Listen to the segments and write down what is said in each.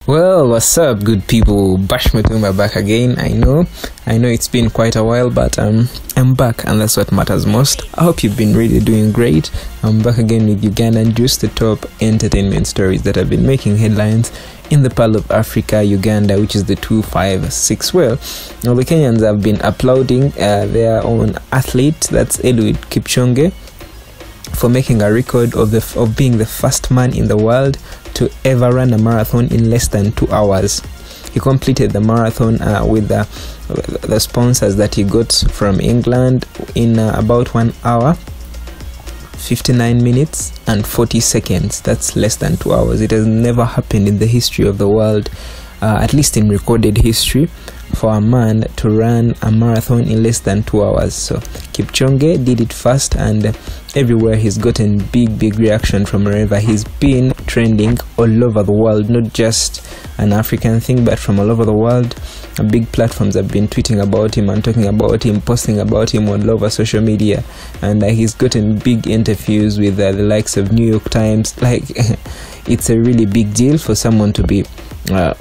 Well, what's up, good people? Bashmatumba back again. I know it's been quite a while, but I'm back, and that's what matters most. I hope you've been really doing great. I'm back again with Ugandan Juice, the top entertainment stories that have been making headlines in the Pearl of Africa, Uganda, which is the 256. Well, now the Kenyans have been applauding their own athlete, that's Eliud Kipchoge, for making a record of being the first man in the world to ever run a marathon in less than 2 hours. He completed the marathon with the sponsors that he got from England in about 1 hour, 59 minutes and 40 seconds. That's less than 2 hours. It has never happened in the history of the world, at least in recorded history, for a man to run a marathon in less than 2 hours. So Kipchoge did it first, and everywhere he's gotten big reaction from wherever he's been, trending all over the world, not just an African thing, but from all over the world. Big platforms have been tweeting about him and talking about him, posting about him all over social media, and he's gotten big interviews with the likes of New York Times. Like, it's a really big deal for someone to be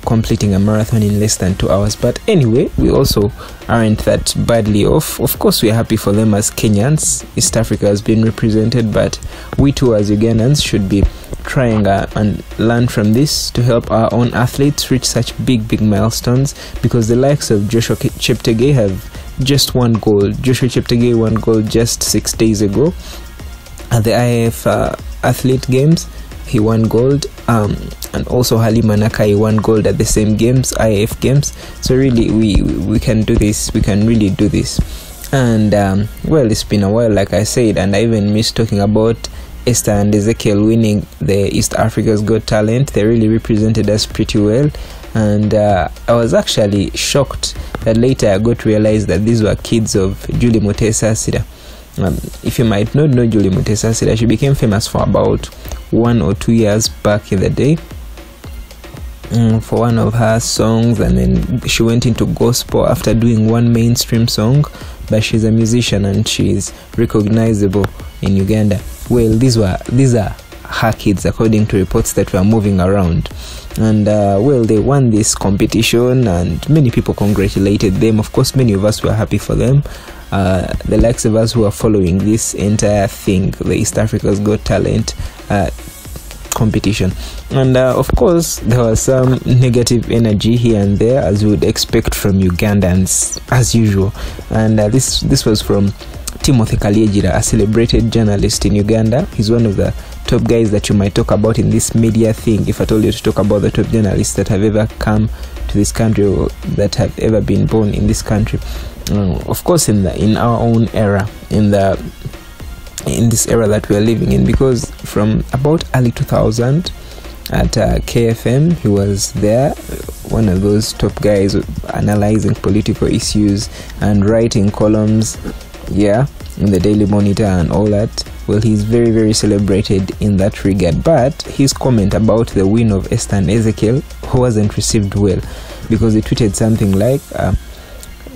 completing a marathon in less than 2 hours. But anyway, we also aren't that badly off. Of course, we're happy for them as Kenyans. East Africa has been represented, but we too as Ugandans should be trying and learn from this to help our own athletes reach such big milestones, because the likes of Joshua Cheptegei have just won gold. Joshua Cheptegei won gold just 6 days ago at the IAF Athlete Games. He won gold, and also Halima Nakai won gold at the same games, IAF Games. So really, we can do this. We can really do this. And well, it's been a while, like I said, and I even missed talking about Esther and Ezekiel winning the East Africa's Got Talent. They really represented us pretty well, and I was actually shocked that later I got to realize that these were kids of Julie Mutesa Sida. If you might not know Julie Mutesa Sida, she became famous for about 1 or 2 years back in the day for one of her songs, and then she went into gospel after doing one mainstream song. But she's a musician and she's recognizable in Uganda. Well, these are her kids, according to reports that were moving around. And well, they won this competition and many people congratulated them. Of course, many of us were happy for them. The likes of us who are following this entire thing, the East Africa's Got Talent competition. And of course, there was some negative energy here and there, as you would expect from Ugandans, as usual. And this was from Timothy Kalyejira, a celebrated journalist in Uganda. He's one of the top guys that you might talk about in this media thing. If I told you to talk about the top journalists that have ever come to this country or that have ever been born in this country, of course, in our own era, in this era that we are living in, because from about early 2000 at KFM, he was there, one of those top guys analyzing political issues and writing columns, in the Daily Monitor and all that. Well, he's very celebrated in that regard. But his comment about the win of Esther and Ezekiel wasn't received well, because he tweeted something like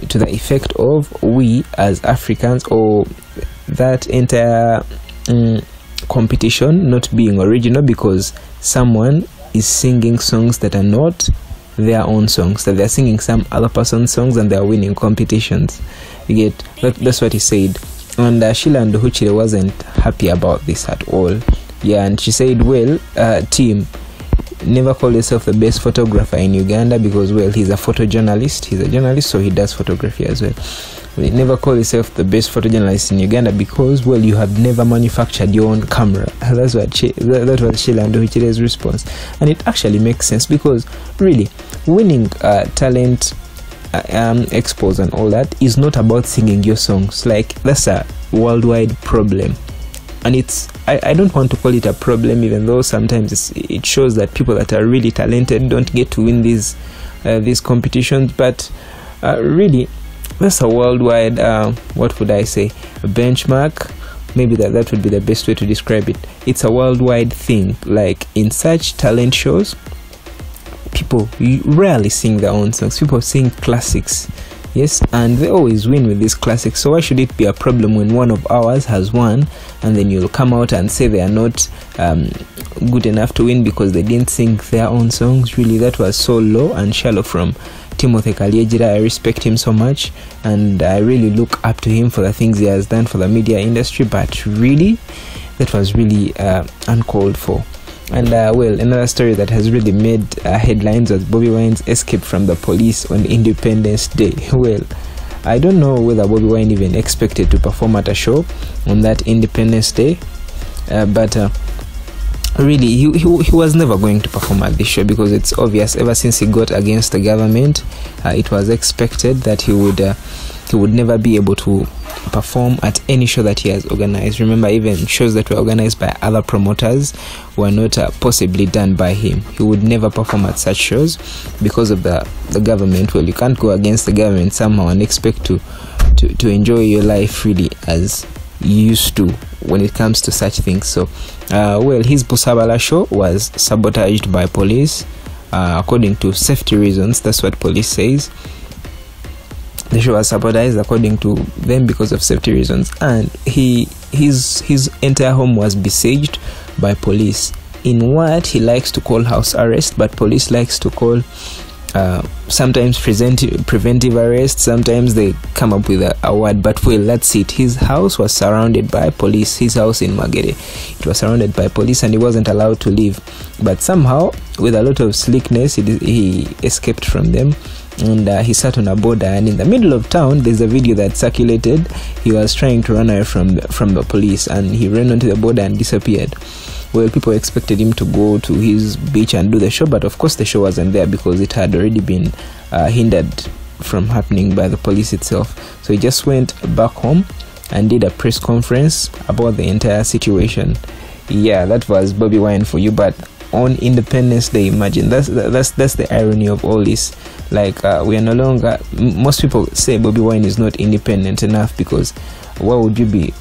to the effect of, we as Africans, or that entire competition not being original because someone is singing songs that are not their own songs, that they're singing some other person's songs and they're winning competitions. You get that's what he said. And Sheila Nduhuchire wasn't happy about this at all. And she said, well, team, never call yourself the best photographer in Uganda, because, well, he's a photojournalist. He's a journalist, so he does photography as well. Never call yourself the best photojournalist in Uganda, because, well, you have never manufactured your own camera. That was Sheila Nduhuchire's response. And it actually makes sense, because really, winning talent expos and all that is not about singing your songs. Like, that's a worldwide problem. And I don't want to call it a problem, even though sometimes it shows that people that are really talented don't get to win these competitions. But really, that's a worldwide, what would I say, a benchmark. Maybe that would be the best way to describe it. It's a worldwide thing. Like, in such talent shows, people rarely sing their own songs. People sing classics. Yes, and they always win with these classics. So why should it be a problem when one of ours has won, and then you'll come out and say they are not good enough to win because they didn't sing their own songs. Really, that was so low and shallow from Timothy Kalyegira. I respect him so much, and I really look up to him for the things he has done for the media industry, but really, that was really uncalled for. And well, another story that has really made headlines was Bobi Wine's escape from the police on Independence Day. Well, I don't know whether Bobi Wine even expected to perform at a show on that Independence Day, but really he was never going to perform at this show, because it's obvious ever since he got against the government, it was expected that he would never be able to perform at any show that he has organized. Remember, even shows that were organized by other promoters were not possibly done by him. He would never perform at such shows because of the government. Well, you can't go against the government somehow and expect to enjoy your life freely as you used to when it comes to such things. So well, his Busabala show was sabotaged by police according to safety reasons. That's what police says. The show was sabotaged according to them because of safety reasons, and his entire home was besieged by police in what he likes to call house arrest, but police likes to call sometimes preventive arrest. Sometimes they come up with a word, but well, that's it. His house was surrounded by police. His house in Magere, it was surrounded by police, and he wasn't allowed to leave. But somehow, with a lot of slickness, he escaped from them. And he sat on a border, and in the middle of town there's a video that circulated. He was trying to run away from the police, and he ran onto the border and disappeared. Well, people expected him to go to his beach and do the show, but of course the show wasn't there because it had already been hindered from happening by the police itself. So he just went back home and did a press conference about the entire situation. Yeah, that was Bobi Wine for you. But on Independence Day, imagine, that's the irony of all this. Like, we are no longer, most people say Bobi Wine is not independent enough, because why would you be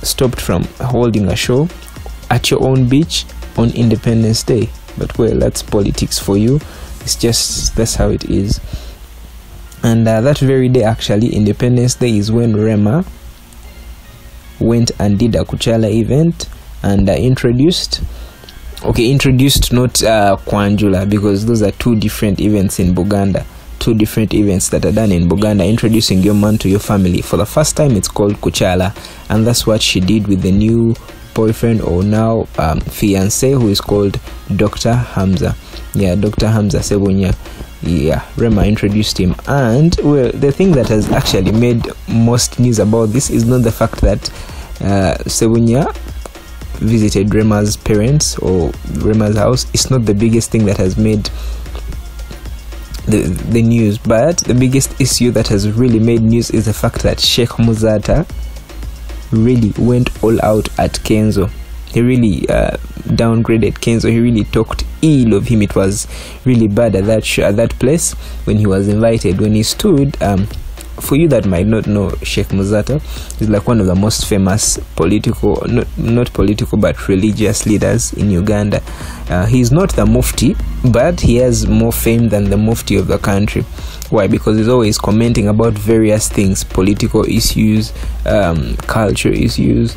stopped from holding a show at your own beach on Independence Day? But well, that's politics for you. It's just, that's how it is. And that very day, actually, Independence Day, is when Rema went and did a Kuchala event and introduced not Kwanjula, because those are two different events in Buganda, two different events that are done in Buganda. Introducing your man to your family for the first time, it's called Kuchala, and that's what she did with the new boyfriend, or now fiance, who is called Dr. Hamza. Yeah, Dr. Hamza Sebunya. Yeah, Rema introduced him. And well, the thing that has actually made most news about this is not the fact that Sebunya visited Rema's parents or Rema's house. It's not the biggest thing that has made the news, but the biggest issue that has really made news is the fact that Sheikh Muzata really went all out at Kenzo. He really downgraded Kenzo. He really talked ill of him. It was really bad at that place when he was invited. When he stood, for you that might not know, Sheikh Muzata is like one of the most famous political, not political but religious leaders in Uganda. He's not the Mufti, but he has more fame than the Mufti of the country. Why? Because he's always commenting about various things: political issues, culture issues,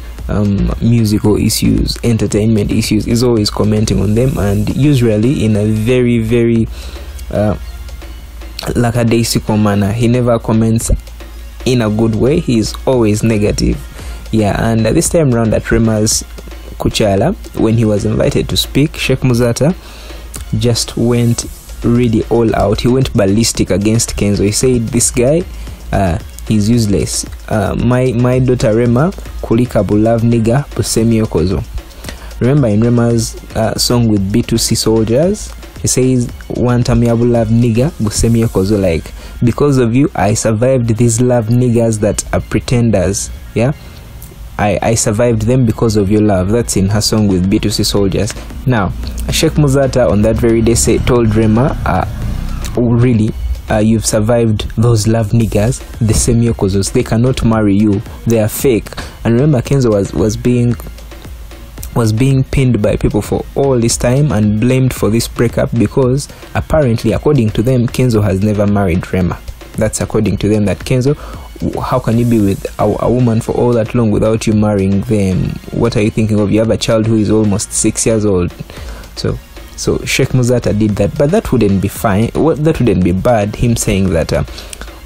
musical issues, entertainment issues. He's always commenting on them, and usually in a very, very lackadaisical manner. He never comments in a good way. He is always negative. Yeah, and this time around at Rema's Kuchala, when he was invited to speak, Sheikh Muzata just went really all out. He went ballistic against Kenzo. He said, this guy, he's useless. My daughter Rema kulika bulav niga busemio kozo. Remember in Rema's song with B2C Soldiers, he says, one time I love nigga busemio kozo, like, because of you I survived these love niggas that are pretenders. Yeah, I survived them because of your love. That's in her song with B2C Soldiers. Now Sheikh Muzata on that very day told Rema, really, you've survived those love niggas, the semio kozos. They cannot marry you, they are fake. And remember, Kenzo was being pinned by people for all this time and blamed for this breakup because apparently, according to them, Kenzo has never married Rema. That's according to them, that Kenzo how can you be with a woman for all that long without you marrying them? What are you thinking of? You have a child who is almost 6 years old. So Sheikh Muzata did that, but that wouldn't be fine. That wouldn't be bad, him saying that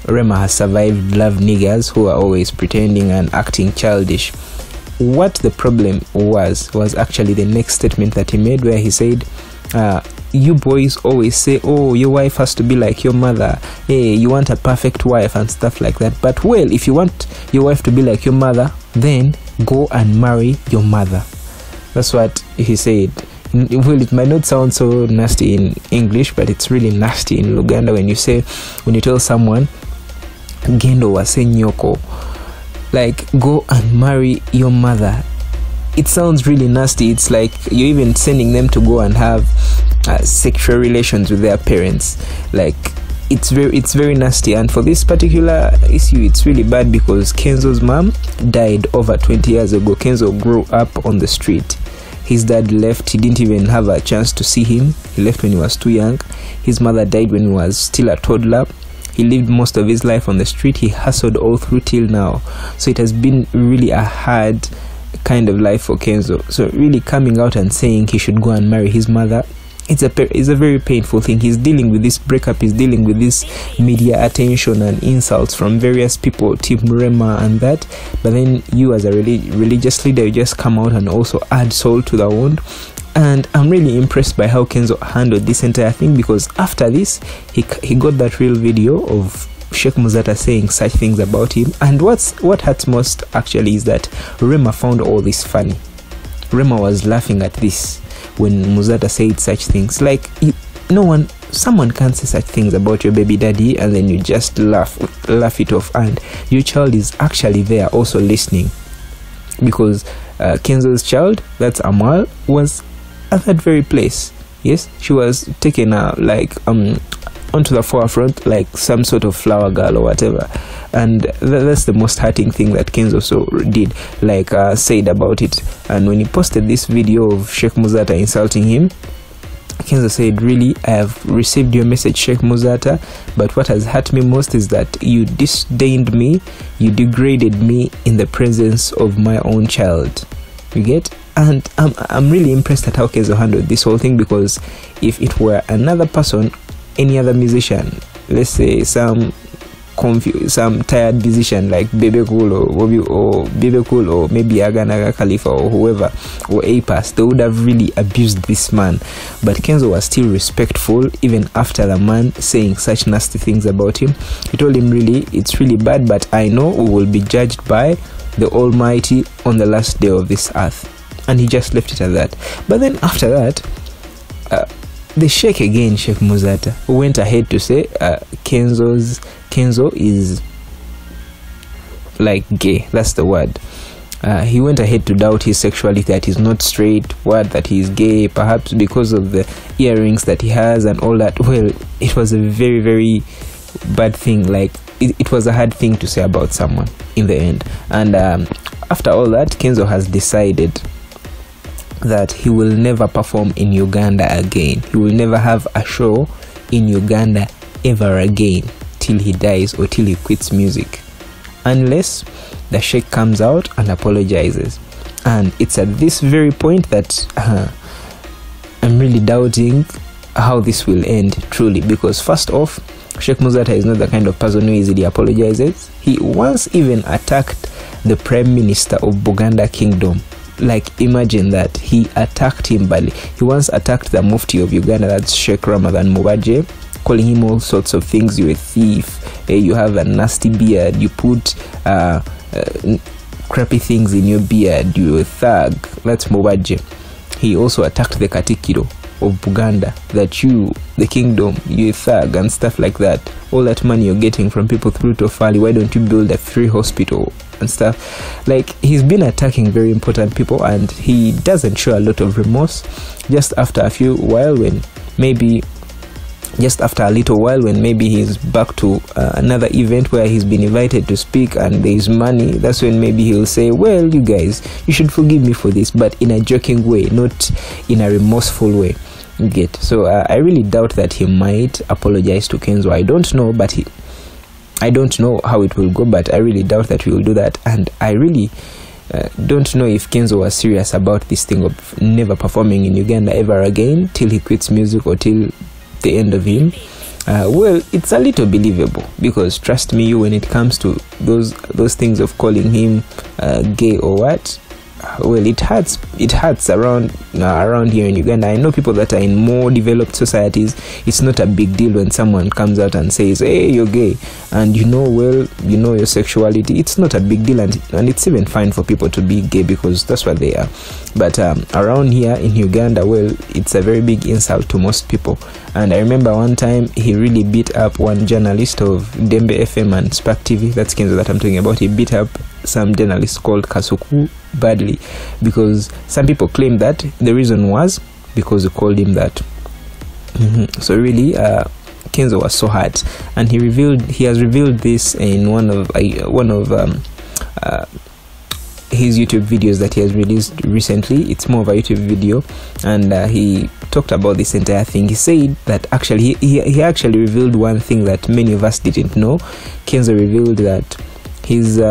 Rema has survived love niggas who are always pretending and acting childish. What the problem was actually the next statement that he made, where he said, you boys always say, oh, your wife has to be like your mother, hey, you want a perfect wife and stuff like that. But well, if you want your wife to be like your mother, then go and marry your mother. That's what he said. Well, it might not sound so nasty in English, but it's really nasty in Uganda when you tell someone gendo wase nyoko, like go and marry your mother. It sounds really nasty. It's like you're even sending them to go and have sexual relations with their parents. Like it's very nasty. And for this particular issue, it's really bad because Kenzo's mom died over 20 years ago. Kenzo grew up on the street. His dad left. He didn't even have a chance to see him. He left when he was too young. His mother died when he was still a toddler. He lived most of his life on the street. He hustled all through till now. So it has been really a hard kind of life for Kenzo. So really coming out and saying he should go and marry his mother, it's a very painful thing. He's dealing with this breakup. He's dealing with this media attention and insults from various people, Team Rema and that. But then you as a religious leader, you just come out and also add salt to the wound. And I'm really impressed by how Kenzo handled this entire thing, because after this he got that real video of Sheikh Muzata saying such things about him. And what hurts most actually is that Rema found all this funny. Rema was laughing at this when Muzata said such things. Like, someone can't say such things about your baby daddy and then you just laugh it off, and your child is actually there also listening, because Kenzo's child, that's Amal, was at that very place. Yes, she was taken onto the forefront like some sort of flower girl or whatever. And that's the most hurting thing that Kenzo so did, said about it. And when he posted this video of Sheikh Muzata insulting him, Kenzo said, really, I have received your message, Sheikh Muzata, but what has hurt me most is that you disdained me, you degraded me in the presence of my own child. You get? And I'm really impressed at how Kenzo handled this whole thing, because if it were another person, any other musician, let's say some tired musician like Bebe Cool or Bebe Cool or maybe Aganaga Khalifa or whoever, or APAS, they would have really abused this man. But Kenzo was still respectful even after the man saying such nasty things about him. He told him, really, it's really bad, but I know we will be judged by the Almighty on the last day of this earth. And he just left it at that. But then after that, the Sheikh again, Sheikh Muzata, went ahead to say Kenzo is like gay. That's the word. He went ahead to doubt his sexuality, that he's not straight, that he's gay, perhaps because of the earrings that he has and all that. Well, it was a very, very bad thing. Like, it was a hard thing to say about someone in the end. And after all that, Kenzo has decided that he will never perform in Uganda again. He will never have a show in Uganda ever again till he dies or till he quits music, unless the Sheikh comes out and apologizes. And it's at this very point that I'm really doubting how this will end, truly, because first off, Sheikh Muzata is not the kind of person who easily apologizes. He once even attacked the Prime Minister of Buganda Kingdom. Like, imagine that. He attacked him badly. He once attacked the Mufti of Uganda, that's Sheikh Ramadan Mubaje, calling him all sorts of things. You're a thief, you have a nasty beard, you put crappy things in your beard, you're a thug. That's Mubaje. He also attacked the Katikiro of Buganda, that you, the kingdom, you're a thug and stuff like that. All that money you're getting from people through Tofali, why don't you build a free hospital and stuff? Like, he's been attacking very important people, and he doesn't show a lot of remorse. Just after a little while, when maybe he's back to another event where he's been invited to speak and there's money, that's when maybe he'll say, well, you guys, you should forgive me for this, but in a joking way, not in a remorseful way. You get? So I really doubt that he might apologize to Kenzo. I don't know, but I don't know how it will go, but I really doubt that we will do that. And I really don't know if Kenzo was serious about this thing of never performing in Uganda ever again till he quits music or till the end of him. Well, it's a little believable, because trust me, when it comes to those things of calling him gay or what, well, it hurts around here in Uganda. I know people that are in more developed societies, it's not a big deal when someone comes out and says, hey, you're gay, and you know your sexuality. It's not a big deal, and it's even fine for people to be gay, because that's what they are. But around here in Uganda, well, it's a very big insult to most people. And I remember one time he really beat up one journalist of Dembe FM and Spark TV. That's Kenzo that I'm talking about. He beat up some journalist called Kasuku badly, because some people claim that the reason was because he called him that. So really, Kenzo was so hurt, and he has revealed this in one of his YouTube videos that he has released recently. It's more of a YouTube video, and he talked about this entire thing. He said that actually he actually revealed one thing that many of us didn't know. Kenzo revealed that his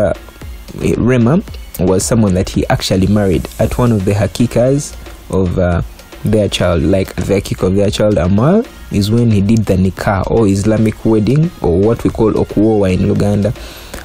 Rema was someone that he actually married at one of the hakikas of their child. Like the hakika of their child, Amal, is when he did the nikah, or Islamic wedding, or what we call okuowa in Uganda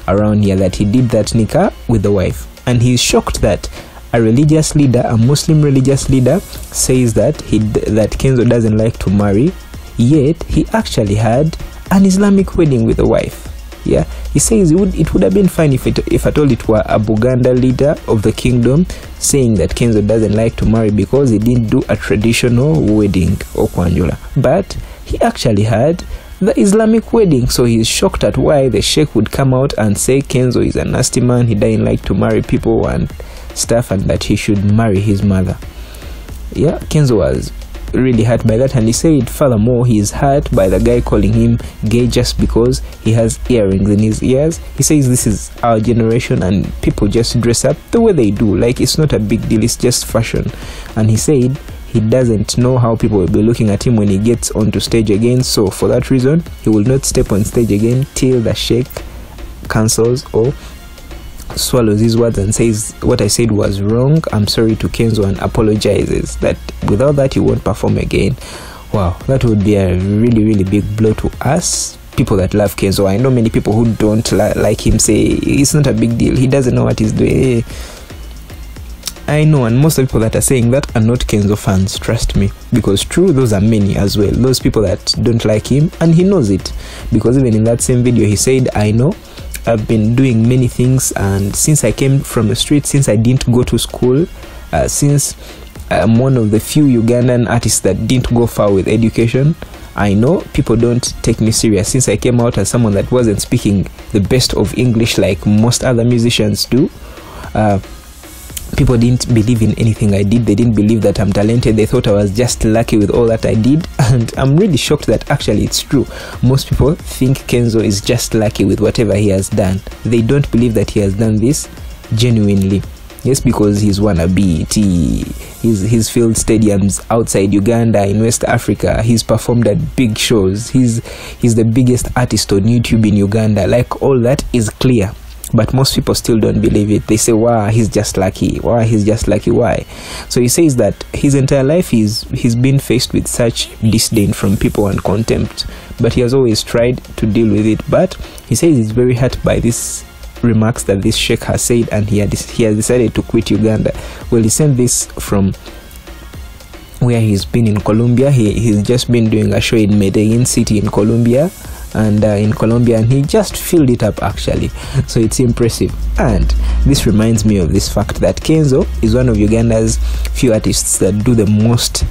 around here, that he did that nikah with the wife. And he's shocked that a religious leader, a Muslim religious leader, says that Kenzo doesn't like to marry, yet he actually had an Islamic wedding with the wife. Yeah, he says it would have been fine if I told it were a Buganda leader of the kingdom saying that Kenzo doesn't like to marry because he didn't do a traditional wedding or kwanjula, but he actually had the Islamic wedding. So he's shocked at why the sheikh would come out and say Kenzo is a nasty man, he doesn't like to marry people and stuff, and that he should marry his mother. Yeah, Kenzo was really hurt by that, and he said furthermore he is hurt by the guy calling him gay just because he has earrings in his ears. He says this is our generation and people just dress up the way they do, like it's not a big deal, it's just fashion. And he said he doesn't know how people will be looking at him when he gets onto stage again, so for that reason he will not step on stage again till the sheikh cancels or swallows his words and says what I said was wrong, I'm sorry to Kenzo, and apologizes that without that he won't perform again. Wow, that would be a really, really big blow to us, people that love Kenzo. I know many people who don't like him say it's not a big deal, he doesn't know what he's doing. I know, and most of the people that are saying that are not Kenzo fans, trust me, because true, those are many as well, those people that don't like him, and he knows it, because even in that same video he said, I know I've been doing many things, and since I came from the street, since I didn't go to school, since I'm one of the few Ugandan artists that didn't go far with education, I know people don't take me serious. Since I came out as someone that wasn't speaking the best of English like most other musicians do, people didn't believe in anything I did. They didn't believe that I'm talented. They thought I was just lucky with all that I did. And I'm really shocked that actually it's true. Most people think Kenzo is just lucky with whatever he has done. They don't believe that he has done this genuinely. Yes, because he's won a BET, he's filled stadiums outside Uganda, in West Africa, he's performed at big shows, he's the biggest artist on YouTube in Uganda. Like, all that is clear. But most people still don't believe it. They say, wow, he's just lucky. Wow, he's just lucky. Why? So he says that his entire life he's been faced with such disdain from people and contempt, but he has always tried to deal with it. But he says he's very hurt by these remarks that this sheikh has said, and he has decided to quit Uganda. Well, he sent this from where he's been in Colombia. He's just been doing a show in Medellin city in Colombia, and he just filled it up actually, so it's impressive. And this reminds me of this fact that Kenzo is one of Uganda's few artists that do the most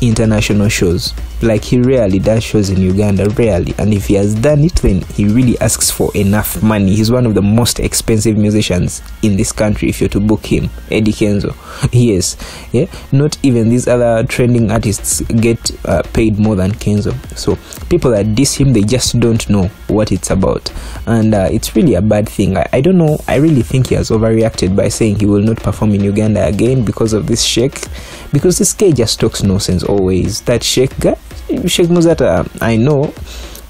international shows. Like, he rarely does shows in Uganda, rarely, and if he has done it, then he really asks for enough money. He's one of the most expensive musicians in this country if you're to book him, Eddie Kenzo. Yes, yeah, not even these other trending artists get paid more than Kenzo. So people that diss him, they just don't know what it's about, and it's really a bad thing. I don't know, I really think he has overreacted by saying he will not perform in Uganda again because of this sheikh, because this guy just talks nonsense always. That Sheikh Muzata, I know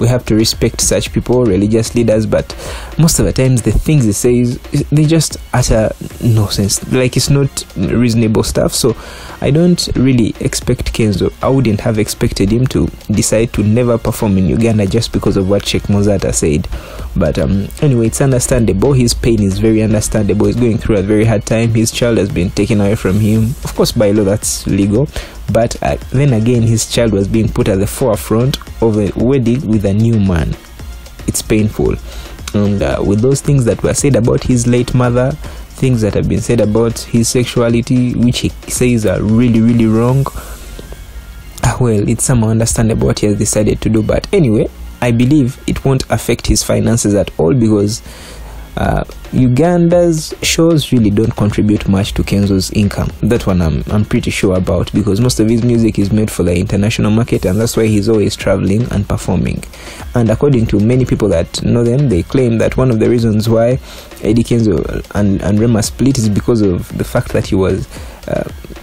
we have to respect such people, religious leaders, but most of the times the things he says, they just utter nonsense, like it's not reasonable stuff. So I don't really expect Kenzo. I wouldn't have expected him to decide to never perform in Uganda just because of what Sheikh Mozata said. But anyway, it's understandable. His pain is very understandable. He's going through a very hard time. His child has been taken away from him. Of course, by law, that's legal. But then again, his child was being put at the forefront of a wedding with a new man. It's painful. And with those things that were said about his late mother, things that have been said about his sexuality, which he says are really, really wrong, well, it's somehow understandable what he has decided to do. But anyway, I believe it won't affect his finances at all, because Uganda's shows really don't contribute much to Kenzo's income. That one I'm pretty sure about, because most of his music is made for the international market, and that's why he's always traveling and performing. And according to many people that know them, they claim that one of the reasons why Eddie Kenzo and Rema split is because of the fact that he was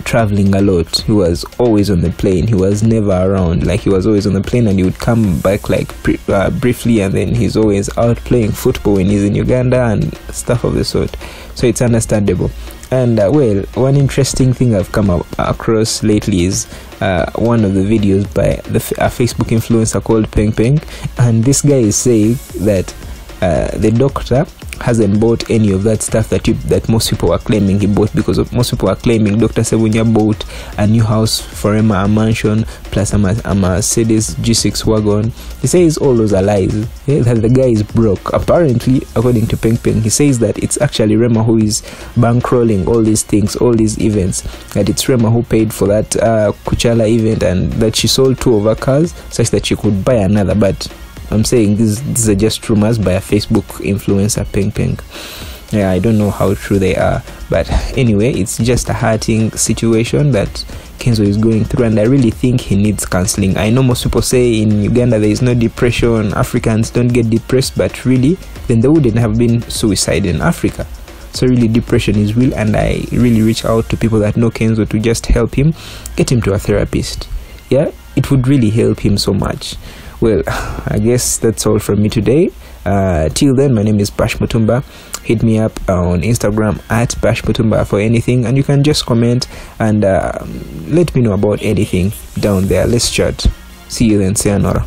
traveling a lot. He was always on the plane. He was never around. Like, he was always on the plane, and he would come back like briefly, and then he's always out playing football when he's in Uganda and stuff of the sort. So it's understandable. And well, one interesting thing I've come across lately is one of the videos by a Facebook influencer called Peng Peng, and this guy is saying that the doctor hasn't bought any of that stuff that most people are claiming he bought, because most people are claiming Dr. Sebunya bought a new house for Rema, a mansion, plus a Mercedes G6 wagon. He says all those are lies. That the guy is broke. Apparently, according to Peng Peng, he says that it's actually Rema who is bankrolling all these things, all these events. That it's Rema who paid for that Kuchala event, and that she sold 2 of her cars such that she could buy another. But I'm saying these are just rumors by a Facebook influencer, Peng Peng. Yeah, I don't know how true they are, but anyway, it's just a hurting situation that Kenzo is going through, and I really think he needs counseling. I know most people say in Uganda there is no depression, Africans don't get depressed, but really, then there wouldn't have been suicide in Africa. So really, depression is real, and I really reach out to people that know Kenzo to just help him, get him to a therapist. Yeah, it would really help him so much. Well, I guess that's all from me today. Till then, my name is Bash Mutumba. Hit me up on Instagram at Bash Mutumba for anything, and you can just comment and let me know about anything down there. Let's chat. See you then. Sayonara.